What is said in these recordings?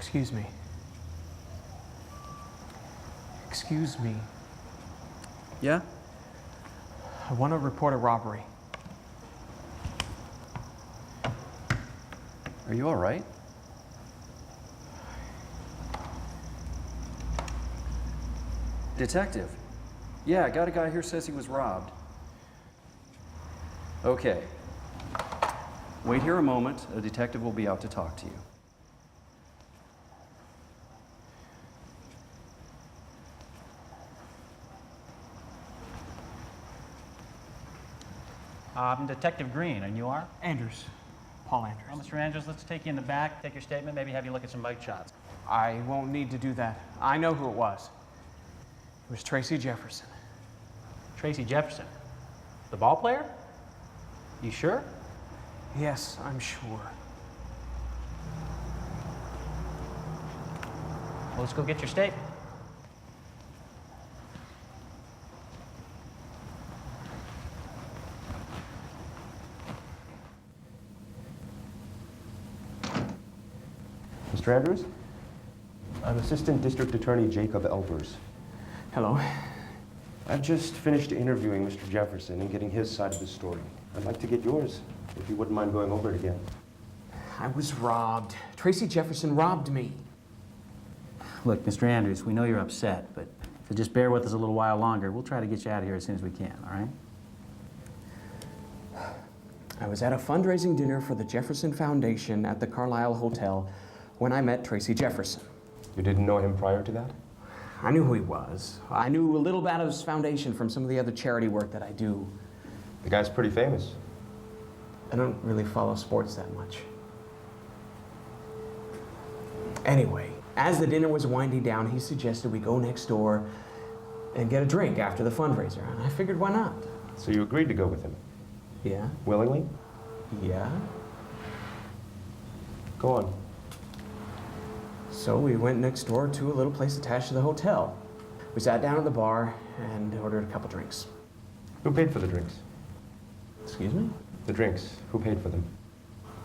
Excuse me. Excuse me. Yeah? I want to report a robbery. Are you all right? Detective. Yeah, I got a guy here says he was robbed. Okay. Wait here a moment. A detective will be out to talk to you. I'm Detective Green, and you are? Andrews. Paul Andrews. Well, Mr. Andrews, let's take you in the back, take your statement, maybe have you look at some bike shots. I won't need to do that. I know who it was. It was Tracy Jefferson. Tracy Jefferson. The ball player? You sure? Yes, I'm sure. Well, let's go get your statement. Mr. Andrews? I'm Assistant District Attorney Jacob Elvers. Hello. I've just finished interviewing Mr. Jefferson and getting his side of the story. I'd like to get yours, if you wouldn't mind going over it again. I was robbed. Tracy Jefferson robbed me. Look, Mr. Andrews, we know you're upset, but if you just bear with us a little while longer, we'll try to get you out of here as soon as we can, all right? I was at a fundraising dinner for the Jefferson Foundation at the Carlisle Hotel when I met Tracy Jefferson. You didn't know him prior to that? I knew who he was. I knew a little about his foundation from some of the other charity work that I do. The guy's pretty famous. I don't really follow sports that much. Anyway, as the dinner was winding down, he suggested we go next door and get a drink after the fundraiser, and I figured why not? So you agreed to go with him? Yeah? Willingly? Yeah? Go on. So we went next door to a little place attached to the hotel. We sat down at the bar and ordered a couple drinks. Who paid for the drinks? Excuse me? The drinks. Who paid for them?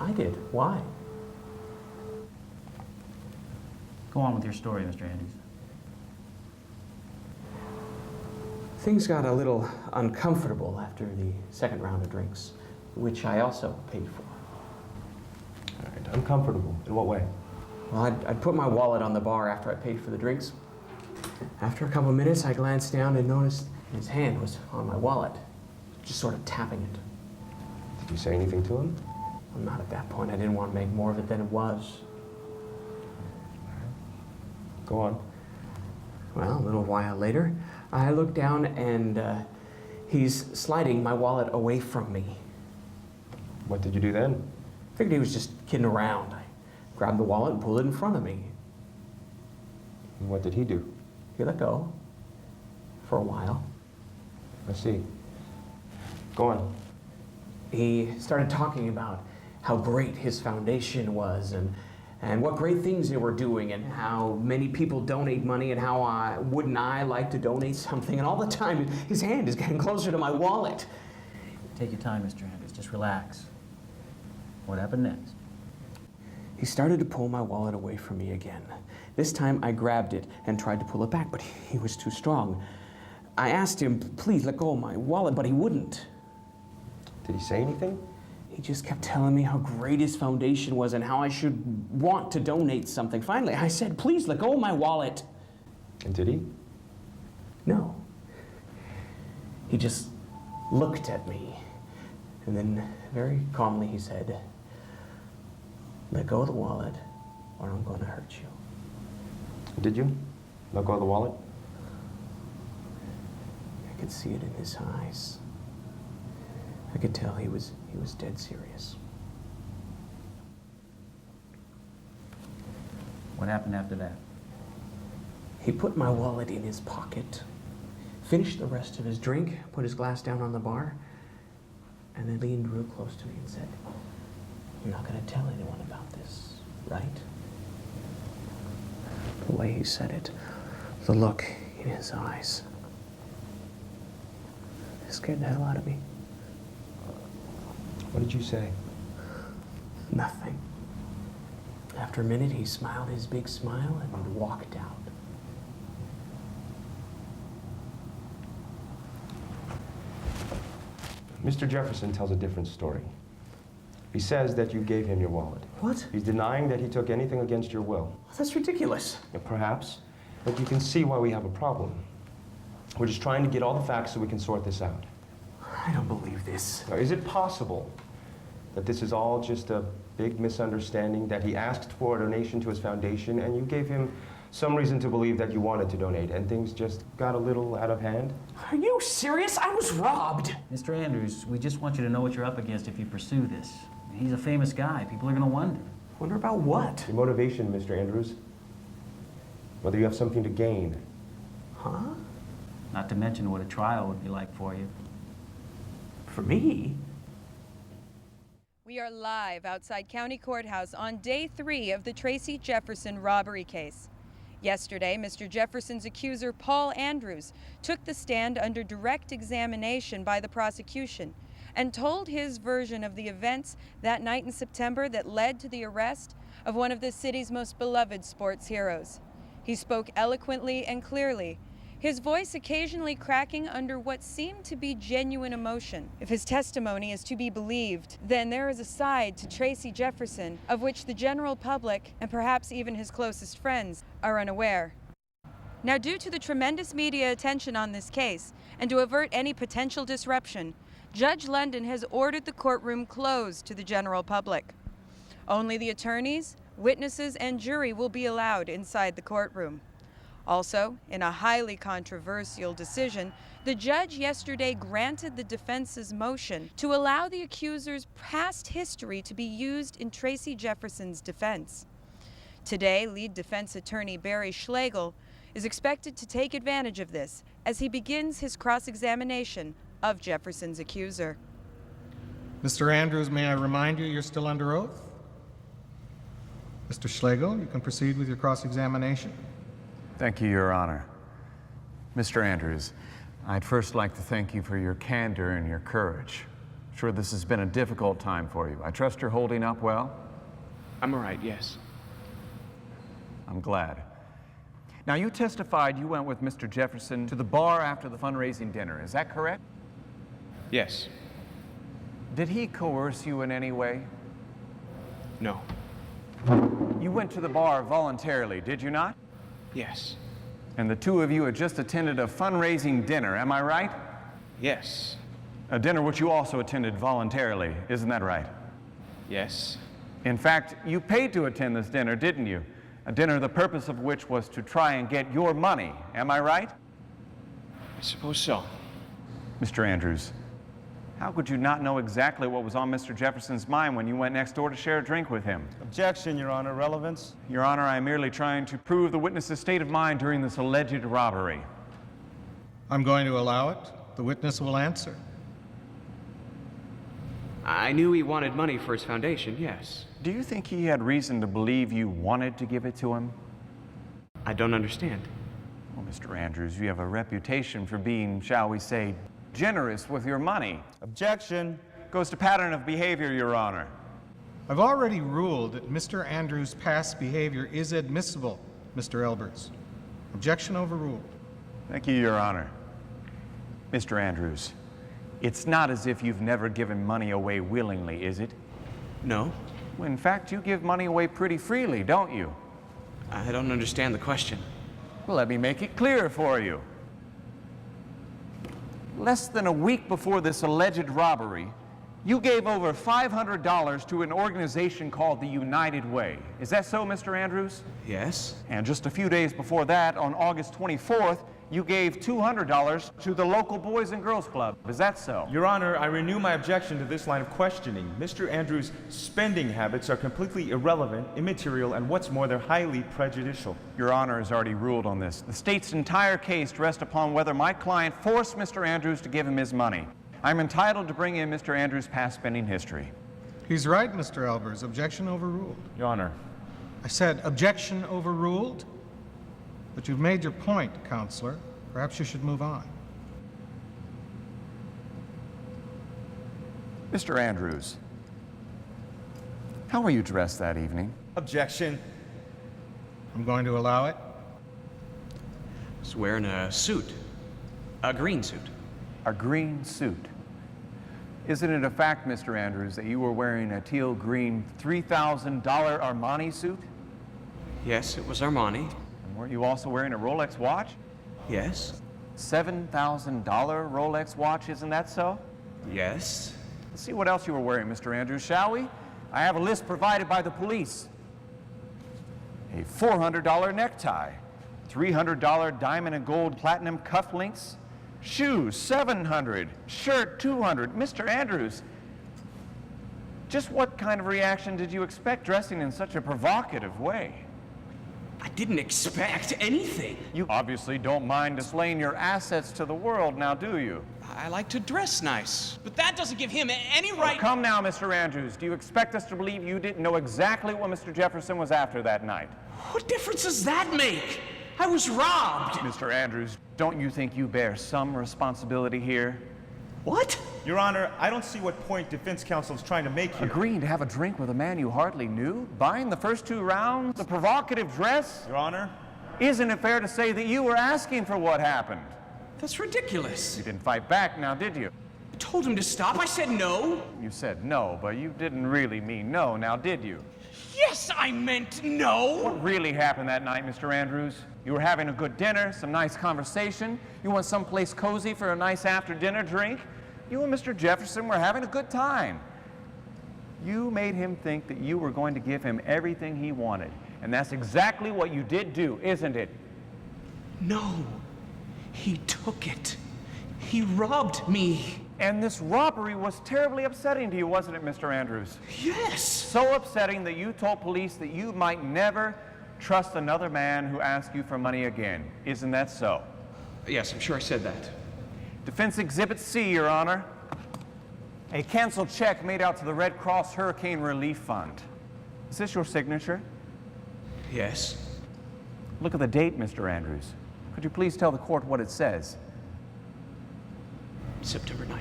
I did. Why? Go on with your story, Mr. Andrews. Things got a little uncomfortable after the second round of drinks, which I also paid for. All right, uncomfortable. In what way? Well, I'd put my wallet on the bar after I paid for the drinks. After a couple of minutes, I glanced down and noticed his hand was on my wallet, just sort of tapping it. Did you say anything to him? Well, not at that point. I didn't want to make more of it than it was. Go on. Well, a little while later, I looked down and he's sliding my wallet away from me. What did you do then? Figured he was just kidding around. I grabbed the wallet and pulled it in front of me. And what did he do? He let go for a while. I see. Go on. He started talking about how great his foundation was and what great things they were doing and how many people donate money and how wouldn't I like to donate something, and all the time his hand is getting closer to my wallet. Take your time, Mr. Andrews. Just relax. What happened next? He started to pull my wallet away from me again. This time I grabbed it and tried to pull it back, but he was too strong. I asked him, please let go of my wallet, but he wouldn't. Did he say anything? He just kept telling me how great his foundation was and how I should want to donate something. Finally, I said, please let go of my wallet. And did he? No. He just looked at me. And then very calmly he said, let go of the wallet or I'm going to hurt you. Did you? Let go of the wallet? I could see it in his eyes. I could tell he was dead serious. What happened after that? He put my wallet in his pocket, finished the rest of his drink, put his glass down on the bar, and then leaned real close to me and said, you're not going to tell anyone about this, right? The way he said it, the look in his eyes, it scared the hell out of me. What did you say? Nothing. After a minute, he smiled his big smile and walked out. Mr. Jefferson tells a different story. He says that you gave him your wallet. What? He's denying that he took anything against your will. That's ridiculous. Perhaps, but you can see why we have a problem. We're just trying to get all the facts so we can sort this out. I don't believe this. Now, is it possible that this is all just a big misunderstanding, that he asked for a donation to his foundation and you gave him some reason to believe that you wanted to donate and things just got a little out of hand? Are you serious? I was robbed. Mr. Andrews, we just want you to know what you're up against if you pursue this. He's a famous guy. People are going to wonder. Wonder about what? Your motivation, Mr. Andrews. Whether you have something to gain. Huh? Not to mention what a trial would be like for you. For me? We are live outside County Courthouse on day 3 of the Tracy Jefferson robbery case. Yesterday, Mr. Jefferson's accuser, Paul Andrews, took the stand under direct examination by the prosecution and told his version of the events that night in September that led to the arrest of one of the city's most beloved sports heroes. He spoke eloquently and clearly, his voice occasionally cracking under what seemed to be genuine emotion. If his testimony is to be believed, then there is a side to Tracy Jefferson of which the general public, and perhaps even his closest friends, are unaware. Now, due to the tremendous media attention on this case, and to avert any potential disruption, Judge London has ordered the courtroom closed to the general public. Only the attorneys, witnesses, and jury will be allowed inside the courtroom. Also, in a highly controversial decision, the judge yesterday granted the defense's motion to allow the accuser's past history to be used in Tracy Jefferson's defense. Today, lead defense attorney Barry Schlegel is expected to take advantage of this as he begins his cross-examination of Jefferson's accuser. Mr. Andrews, may I remind you you're still under oath? Mr. Schlegel, you can proceed with your cross-examination. Thank you, Your Honor. Mr. Andrews, I'd first like to thank you for your candor and your courage. I'm sure this has been a difficult time for you. I trust you're holding up well? I'm all right, yes. I'm glad. Now, you testified you went with Mr. Jefferson to the bar after the fundraising dinner. Is that correct? Yes. Did he coerce you in any way? No. You went to the bar voluntarily, did you not? Yes. And the two of you had just attended a fundraising dinner, am I right? Yes. A dinner which you also attended voluntarily, isn't that right? Yes. In fact, you paid to attend this dinner, didn't you? A dinner the purpose of which was to try and get your money, am I right? I suppose so. Mr. Andrews, how could you not know exactly what was on Mr. Jefferson's mind when you went next door to share a drink with him? Objection, Your Honor. Relevance? Your Honor, I am merely trying to prove the witness's state of mind during this alleged robbery. I'm going to allow it. The witness will answer. I knew he wanted money for his foundation, yes. Do you think he had reason to believe you wanted to give it to him? I don't understand. Well, Mr. Andrews, you have a reputation for being, shall we say, generous with your money. Objection. Goes to pattern of behavior, Your Honor. I've already ruled that Mr. Andrews' past behavior is admissible, Mr. Elbers. Objection overruled. Thank you, Your Honor. Mr. Andrews, it's not as if you've never given money away willingly, is it? No. Well, in fact, you give money away pretty freely, don't you? I don't understand the question. Well, let me make it clear for you. Less than a week before this alleged robbery, you gave over $500 to an organization called the United Way. Is that so, Mr. Andrews? Yes. And just a few days before that, on August 24th, you gave $200 to the local Boys and Girls Club. Is that so? Your Honor, I renew my objection to this line of questioning. Mr. Andrews' spending habits are completely irrelevant, immaterial, and what's more, they're highly prejudicial. Your Honor has already ruled on this. The state's entire case rests upon whether my client forced Mr. Andrews to give him his money. I'm entitled to bring in Mr. Andrews' past spending history. He's right, Mr. Elbers. Objection overruled. Your Honor. I said objection overruled. But you've made your point, Counselor. Perhaps you should move on. Mr. Andrews, how were you dressed that evening? Objection. I'm going to allow it. He's wearing a suit. A green suit. A green suit. Isn't it a fact, Mr. Andrews, that you were wearing a teal green $3,000 Armani suit? Yes, it was Armani. And weren't you also wearing a Rolex watch? Yes. $7,000 Rolex watch, isn't that so? Yes. Let's see what else you were wearing, Mr. Andrews, shall we? I have a list provided by the police. A $400 necktie, $300 diamond and gold platinum cufflinks, shoes, $700, shirt, $200. Mr. Andrews, just what kind of reaction did you expect dressing in such a provocative way? I didn't expect anything. You obviously don't mind displaying your assets to the world, now do you? I like to dress nice, but that doesn't give him any right. Come now, Mr. Andrews. Do you expect us to believe you didn't know exactly what Mr. Jefferson was after that night? What difference does that make? I was robbed. Mr. Andrews, don't you think you bear some responsibility here? What? Your Honor, I don't see what point defense counsel is trying to make here. Agreeing to have a drink with a man you hardly knew? Buying the first 2 rounds? The provocative dress? Your Honor? Isn't it fair to say that you were asking for what happened? That's ridiculous. You didn't fight back now, did you? I told him to stop. I said no. You said no, but you didn't really mean no, now did you? Yes, I meant no. What really happened that night, Mr. Andrews? You were having a good dinner, some nice conversation. You went someplace cozy for a nice after-dinner drink. You and Mr. Jefferson were having a good time. You made him think that you were going to give him everything he wanted. And that's exactly what you did do, isn't it? No. He took it. He robbed me. And this robbery was terribly upsetting to you, wasn't it, Mr. Andrews? Yes. So upsetting that you told police that you might never trust another man who asked you for money again. Isn't that so? Yes, I'm sure I said that. Defense Exhibit C, Your Honor. A canceled check made out to the Red Cross Hurricane Relief Fund. Is this your signature? Yes. Look at the date, Mr. Andrews. Could you please tell the court what it says? September 9th.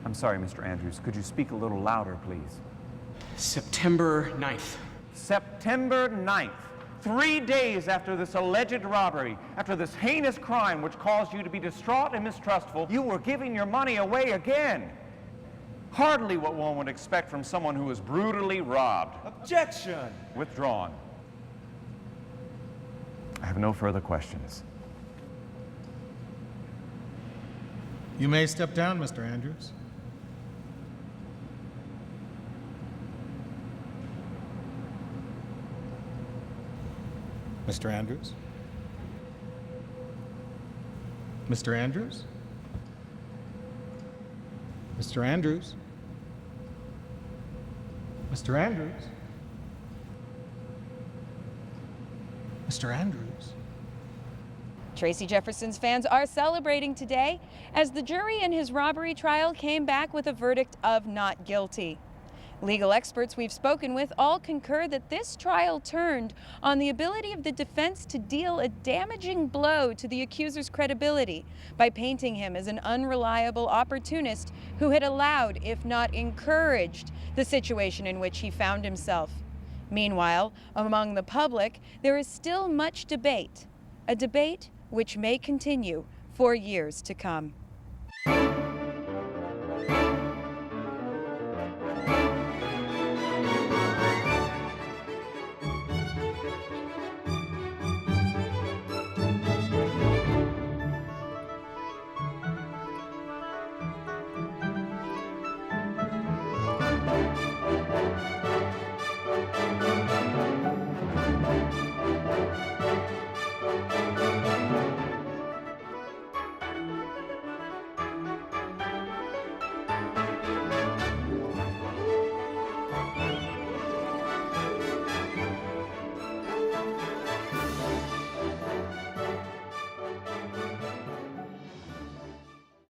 I'm sorry, Mr. Andrews. Could you speak a little louder, please? September 9th. September 9th. 3 days after this alleged robbery, after this heinous crime which caused you to be distraught and mistrustful, you were giving your money away again. Hardly what one would expect from someone who was brutally robbed. Objection. Withdrawn. I have no further questions. You may step down, Mr. Andrews. Mr. Andrews? Mr. Andrews? Mr. Andrews? Mr. Andrews? Mr. Andrews? Tracy Jefferson's fans are celebrating today as the jury in his robbery trial came back with a verdict of not guilty. Legal experts we've spoken with all concur that this trial turned on the ability of the defense to deal a damaging blow to the accuser's credibility by painting him as an unreliable opportunist who had allowed, if not encouraged, the situation in which he found himself. Meanwhile, among the public, there is still much debate, a debate which may continue for years to come.